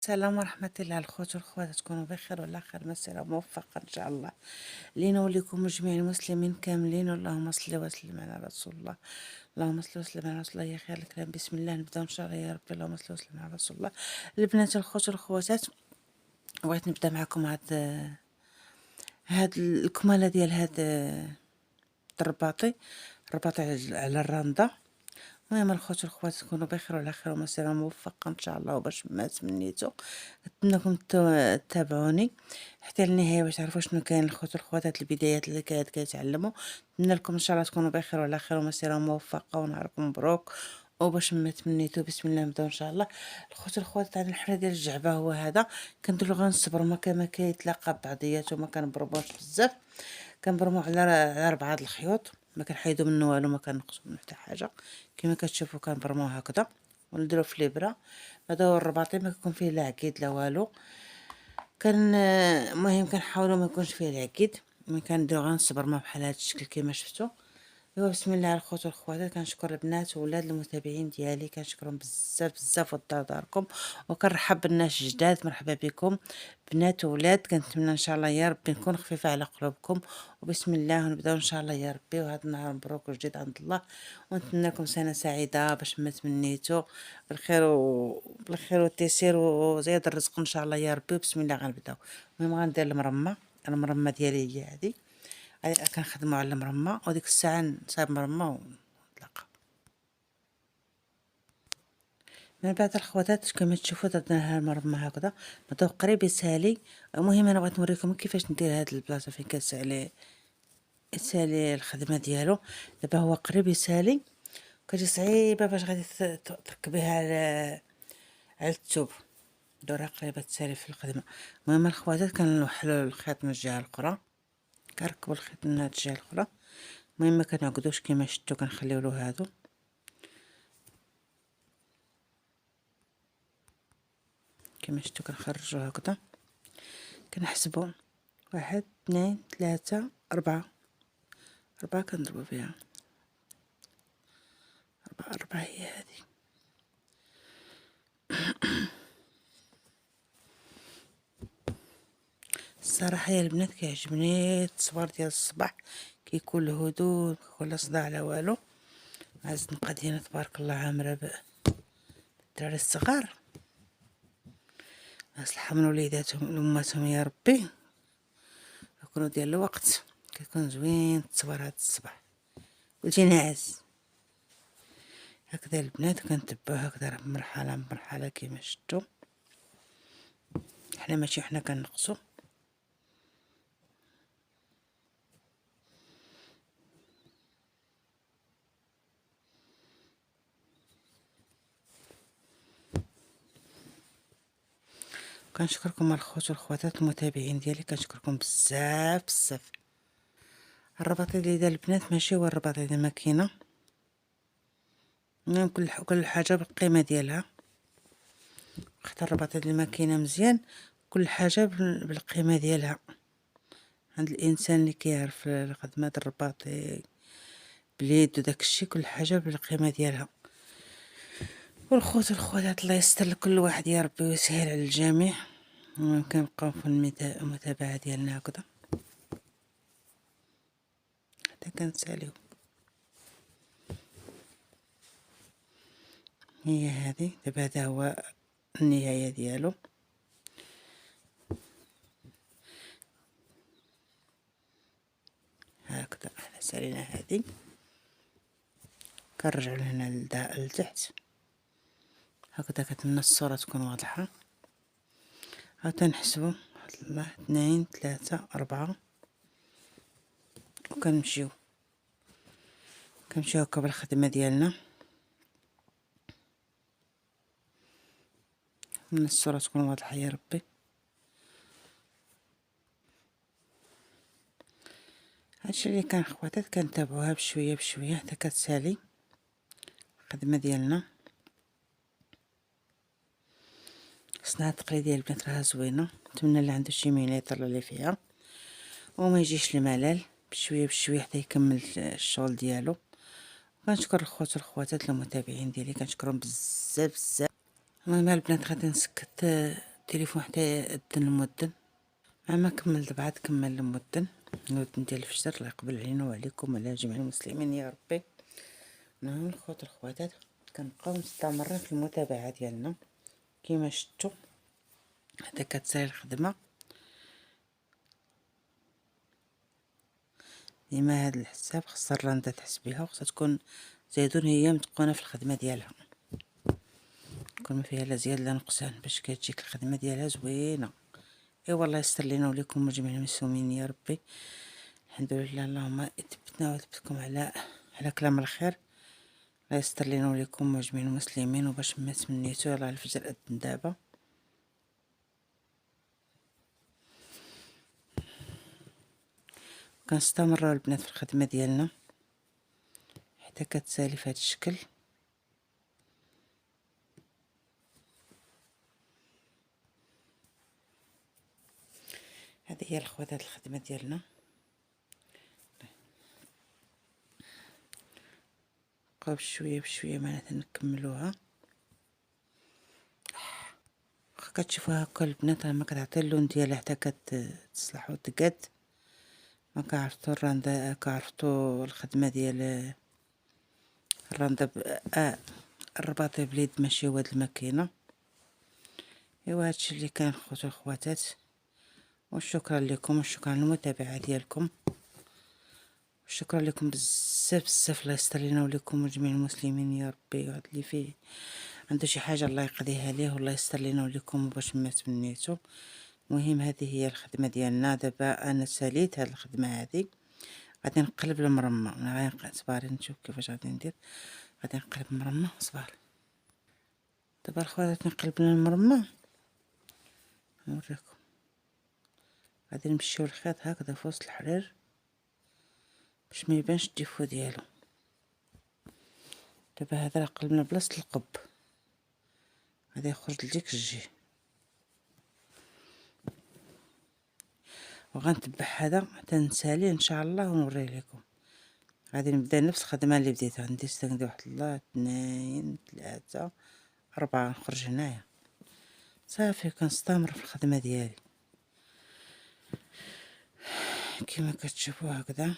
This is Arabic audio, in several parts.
السلام ورحمة الله الخوت والخوات، تكونوا بخير وعلى خير، مسيرة موفقة إن شاء الله لينا وليكم جميع المسلمين كاملين. اللهم صل وسلم على رسول الله، اللهم صل وسلم على رسول الله. يا خير الكلام بسم الله نبداو إن شاء الله يا ربي. اللهم صل وسلم على رسول الله. البنات الخوت والخواتات، بغيت نبدا معكم هاد الكمالة ديال هاد الرباطي على الرنده. المهم الخوت والخوات تكونوا بخير وعلى خير ومسيرة موفقة ان شاء الله. وباش ما تمنيتو نتمنىكم تتابعوني حتى للنهاية باش تعرفوا شنو كاين. الخوت والخوات هاد البدايات اللي كيتعلموا، نتمنى لكم ان شاء الله تكونوا بخير وعلى خير ومسيرة موفقة ونهاركم مبروك. وباش ما تمنيتو بسم الله نبداو ان شاء الله. الخوت والخوات تاع الحفله ديال الجعبه هو هذا. كنديرو غنصبر ما كيتلاقى ببعضياتو، ما كنبرموش بزاف، كنبرمو على 4 الخيوط، ما كنحيدو منه والو، ما كنقصو منه حتى حاجه. كما كتشوفوا كنبرموه هكذا ونديرو في الابره. هذا هو الرباطي، ما كيكون فيه لا عقيد لا والو. المهم كنحاولوا ما يكونش فيه العقيد. ملي كنديرو غنصبر ما بحال هذا الشكل كما شفتوا. ايوا بسم الله الخوت والخواتات. كنشكر البنات وولاد المتابعين ديالي، كنشكرهم بزاف بزاف داركم. وكنرحب بالناس جداد، مرحبا بكم بنات وولاد. كنتمنى ان شاء الله يا ربي نكون خفيفه على قلوبكم. وبسم الله نبداو ان شاء الله يا ربي. وهذا النهار مبروك وجديد عند الله، ونتمنى لكم سنه سعيده باش ما تمنيتو بالخير والتيسير وزياد الرزق ان شاء الله يا ربي. وبسم الله غنبداو. المهم غندير المرمى ديالي هي هذه. كنخدمو على المرمى، وديك الساعه نصايب مرمى ونطلق. من بعد الخواتات كما تشوفوا درناها المرمى هكذا، نبداو قريب يسالي. المهم انا بغيت نوريكم كيفاش ندير هاد البلاصه فين يسالي الخدمه ديالو. دابا هو قريب يسالي، كتجي صعيبه باش غادي تركبيها على الثوب. دورها قريبه تسالي في الخدمه. المهم الخواتات كنوحلوا الخيط من الجهه الاخرى، كنركبوا الخيط من هاد الجهه الاخرى. المهم ما كنعقدوش كما شفتوا، كنخليو له هادو كما شفتوا، كنخرجوا هكذا. كنحسبوا 1 2 3 4 كنضربوا فيها 4 هي هذه. الصراحه يا البنات كيعجبني التصوير ديال الصباح، كيكون الهدوء، كيكون لا صداع لا والو. هاد الزنقه ديالنا تبارك الله عامره بالدراري الصغار، يصلح من وليداتهم لاماتهم يا ربي، يكونوا ديال الوقت. كيكون زوين التصوير هاد الصباح. قلتي ناعس هكذا البنات، كنتبعو هكذا مرحله بمرحله كما شفتوا. حنا ماشي حنا كنقصو. كنشكركم الخوت والخواتات المتابعين ديالي، كنشكركم بزاف بزاف. الرباطي ديال البنات ماشي هو الرباطي ديال الماكينه. المهم كل حاجه بالقيمه ديالها. اختار الرباطي ديال الماكينه مزيان، كل حاجه بالقيمه ديالها عند الانسان اللي كيعرف خدمه الرباطي باليد وداك الشيء. كل حاجه بالقيمه ديالها. والخوت والخواتات الله يستر لكل واحد يا ربي ويسهل على الجميع. كنبقاو في المتابعه ديالنا هكذا حتى كنساليو. هي هذه دابا، هذا هو النهايه ديالو. هكذا حنا سالينا هذه، كنرجعو لهنا لتحت هكذا. كتمنى الصوره تكون واضحه. ها تنحسبوا 1 2 3 4 وكنمشيو هكا بالخدمه ديالنا. من الصوره تكون واضحه يا ربي. هادشي اللي كان خواتات كنتابعوها بشويه بشويه حتى كتسالي الخدمه ديالنا. الصناعه التقليديه البنات راها زوينه، نتمنى اللي عنده شي مهنه يطلع لي فيها وما يجيش الملل، بشويه بشويه حتى يكمل الشغل ديالو. كنشكر الخوت والخواتات المتابعين ديالي، كنشكرهم بزاف بزاف. المهم البنات غادي نسكت التليفون حتى يأذن المدن. مع ما كملت بعد كمل المدن نود ديال الفجر. الله يقبل علينا وعليكم وعلى جميع المسلمين يا ربي. نعم الخوت الخواتات كنبقاو مستمرين في المتابعة ديالنا كيما شفتوا. حتى كتسالي الخدمة ديما. هاد الحساب خاص الرنده تحس بها وخاصها تكون زيدون هي متقونه في الخدمه ديالها، تكون ما فيها لا زياد لا نقصان باش كتجيك الخدمه ديالها زوينه. اي والله يستر لينا وليكم وجميع المسلمين يا ربي. الحمد لله اللهم ثبتنا وثبتكم على كلام الخير. الله يستر لينا وليكم وجميع المسلمين. وباش ما تمنيتو يلاه الفجر أذن دابا. كنستمروا البنات في الخدمه ديالنا حتى كتسالي في هذا الشكل. هذه هي الخواتات الخدمه ديالنا. بقاو بشويه بشويه معناتها نكملوها. واخا كتشوفوها هكا البنات راه ما كتعطي اللون ديالها حتى كتصلح وتقاد. ما كعرفتو الرنده، كعرفتو الخدمه ديال الرنده الرباطي باليد ماشي هو هاد الماكينه. ايوا هادشي اللي كان خوتو الخواتات. وشكرا لكم وشكرا على المتابعه ديالكم. شكرا لكم بزاف بزاف. الله يستر لينا وليكم وجميع المسلمين يا ربي. وهاد اللي فيه عنده شي حاجه الله يقضيها ليه والله يستر لينا وليكم باش ما تمنيتو. المهم هذه هي الخدمه ديالنا. دابا انا ساليت هاد الخدمه هذه غادي نقلب المرمى. انا غادي صباري نشوف كيفاش غادي ندير. غادي نقلب المرمى صبار. دابا الخوات نقلب المرمى نوريكم. غادي نمشيو الخيط هكذا في وسط الحرير باش ما يبانش الديفو ديالو. دابا هذا راه قلبنا بلاصه القب غادي يخرج لديك الجي. وغنتبع هذا حتى نساليه ان شاء الله ونوريه لكم. غادي نبدا نفس الخدمه اللي بديتها. ندير واحد الله 2 3 4 نخرج هنايا صافي. كنستمر في الخدمه ديالي كما كتشوفوا هكذا.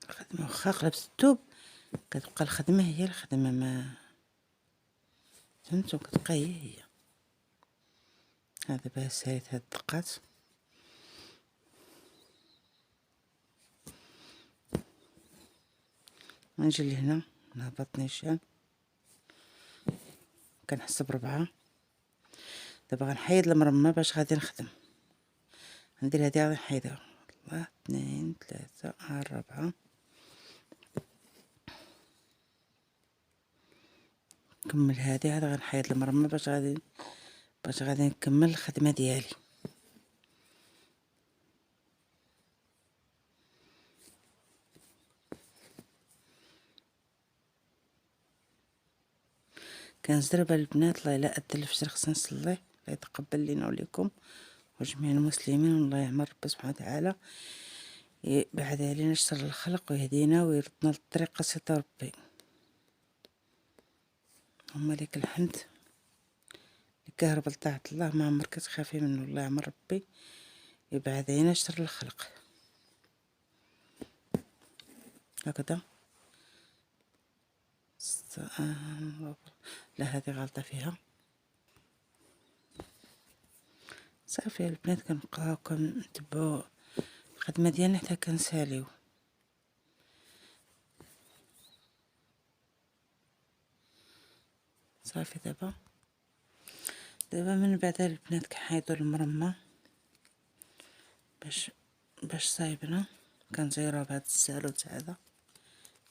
الخدمه واخا قلبت الثوب كتبقى الخدمه هي الخدمه. ما فهمتوا كتبقى هي. هذا باه ساليت هاد الدقات. نجي لهنا نهبط نيشان كنحسب 4. دابا غنحيد المرمى باش غادي نخدم. ندير هادي غادي نحيدها الله 2 3 4. نكمل هادي عاد غنحيد المرمى باش غادي نكمل الخدمه ديالي. كنزرب البنات. الله الا اذن الفجر خصنا نصلي. الله يتقبل لينا وليكم وجميع المسلمين. والله يعمر ربي سبحانه وتعالى يبعد علينا شر الخلق ويهدينا ويردنا للطريق سيط ربي. اللهم لك الحمد. الكهرباء لطاعة الله ما عمرك تخافي منه. الله يعمر ربي يبعد علينا شر الخلق. هكذا لا هذه غلطة فيها. صافي البنات كنبقاو كنتبعو الخدمة ديالنا حتى كنساليو. صافي دابا من بعد البنات كنحيدو المرمى باش صايبنا. كنزيروها بهاد السالوت هذا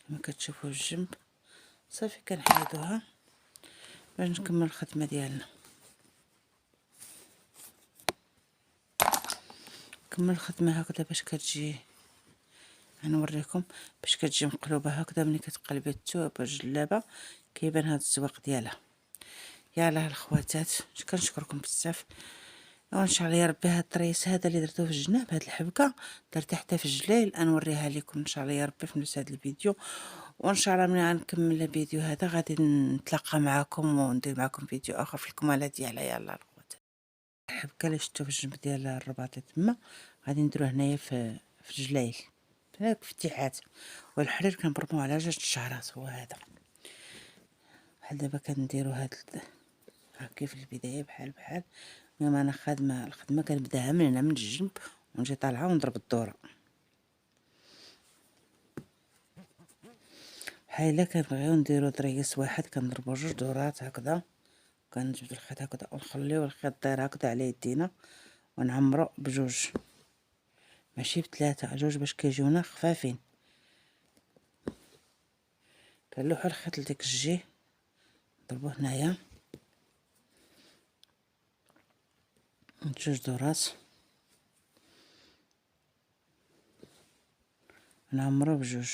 كما كتشوفوا الجنب. صافي كنحيدوها باش نكمل الخدمه ديالنا. نكمل الخدمه هكذا باش كتجي. غنوريكم باش كتجي مقلوبه هكذا. ملي كتقلبي الثوب الجلابه كيبان هاد الزواق ديالها. يلاه الخواتات كنشكركم بزاف، وان شاء الله يا ربي هاد الطريس هذا اللي درتوه في الجناب، هاد الحبكه درت حتى في الجليل، نوريها لكم ان شاء الله يا ربي في نفس هاد الفيديو. وان شاء الله ملي غنكمل الفيديو هذا غادي نتلاقى معكم وندير معكم فيديو اخر في الكماله ديالها. يلا الخوات، الحبكه اللي شفتو في الجنب ديال الرباط تما غادي نديرو هنايا في الجليل في الافتتاحات، والحرير كنبرمو على 2 شعرات. هو هذا بحال دابا كنديرو هاد هاكي في البدايه بحال ملي انا خادمه الخدمه كنبداها من هنا من الجنب ونجي طالعه ونضرب الدوره. بحال الا كنبغيو نديرو طريقس واحد كنضربو 2 دورات هكذا، كنجبد الخيط هكذا ونخليو الخيط داير هكذا على يدينا ونعمرو بجوج ماشي ب3، جوج باش كيجيونا خفافين. كنلوحو الخيط لديك الجهه نضربو هنايا 2 دورات نعمرو بجوج.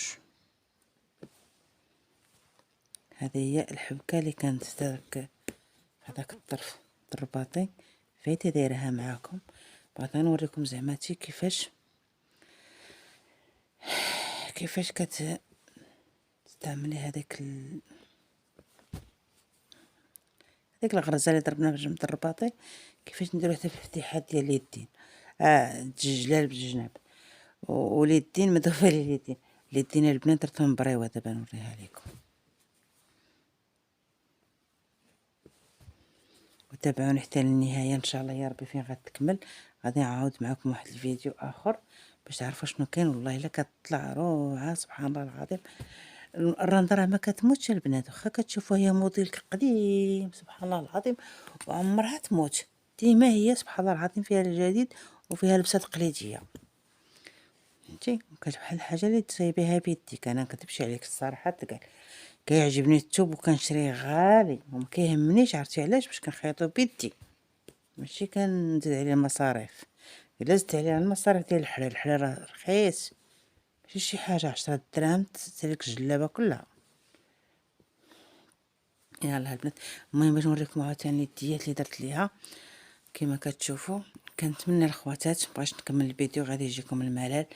هذه هي الحبكه اللي كانت في هذاك الطرف الرباطي، فايته دايرها معاكم. بغيت نوريكم زعماتي كيفاش كتستعملي هذيك الغرزه اللي ضربناها في جنب الرباطي، كيفاش نديرو حتى في الافتتاحات ديال اليدين، الجلال بالجناب واليدين مضوفه لليدين. اليدين البنات درتهم بريوه، دابا نوريها لكم وتابعوني حتى للنهايه ان شاء الله يا ربي. فين غتكمل غادي نعاود معكم واحد الفيديو اخر باش تعرفوا شنو كاين. والله الا كتطلع روعه سبحان الله العظيم. الرنده راه ما كتموتش البنات، واخا كتشوفوها هي موديل قديم سبحان الله العظيم وعمرها تموت، ديما هي سبحان الله العظيم فيها الجديد وفيها لبسه تقليديه. فهمتي كتبحال الحاجه اللي تصايبيها بيديك. انا كتمشي عليك الصراحه تقال كيعجبني الثوب وكنشريه غالي وما كيهمنيش، عرفتي علاش؟ باش كنخيطو بيدي ماشي كنزيد عليه المصاريف. الا زدت عليه المصاريف ديال الحرير راه رخيص ماشي شي حاجه 10 دراهم تسالك الجلابه كلها. يلا البنات المهم باش نوريكم عاوتاني الديات اللي درت ليها كما كتشوفوا. كنتمنى الخواتات مبغيتش نكمل الفيديو غادي يجيكم الملل.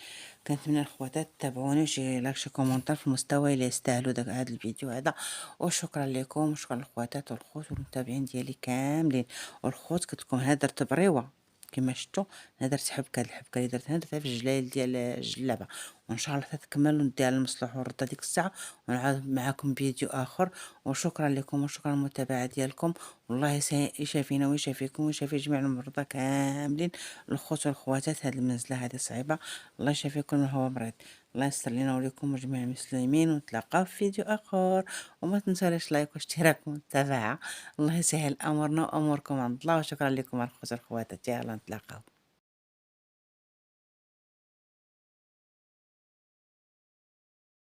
كنتمنى الخواتات تابعوني شي لايك شي كومونتير في المستوى اللي يستاهلوا داك هذا الفيديو هذا. وشكرا لكم وشكرا للخواتات والخوت والمتابعين ديالي كاملين. والخوت قلت لكم هنا درت بريوه كما شفتوا، انا درت حبكه. هاد الحبكه اللي درتها درتها في الجلايل ديال الجلابه، وان شاء الله تتكمل ونديها للمصلح ونرد ديك الساعه ونعاود معكم فيديو اخر. وشكرا لكم وشكرا للمتابعه ديالكم. والله يشافينا ويشافيكم ويشافي جميع المرضى كاملين، الخوت والخواتات. هاد المنزله هذه صعيبه، الله يشافيكم من هو مريض. الله يستر لنا ولكم وجميع المسلمين، ونتلاقاو في فيديو اخر. وما تنساوش لايك واشتراك ومتابعه. الله يسهل امورنا واموركم عند الله. وشكرا لكم الخوت والخواتات، يلا نتلاقاو.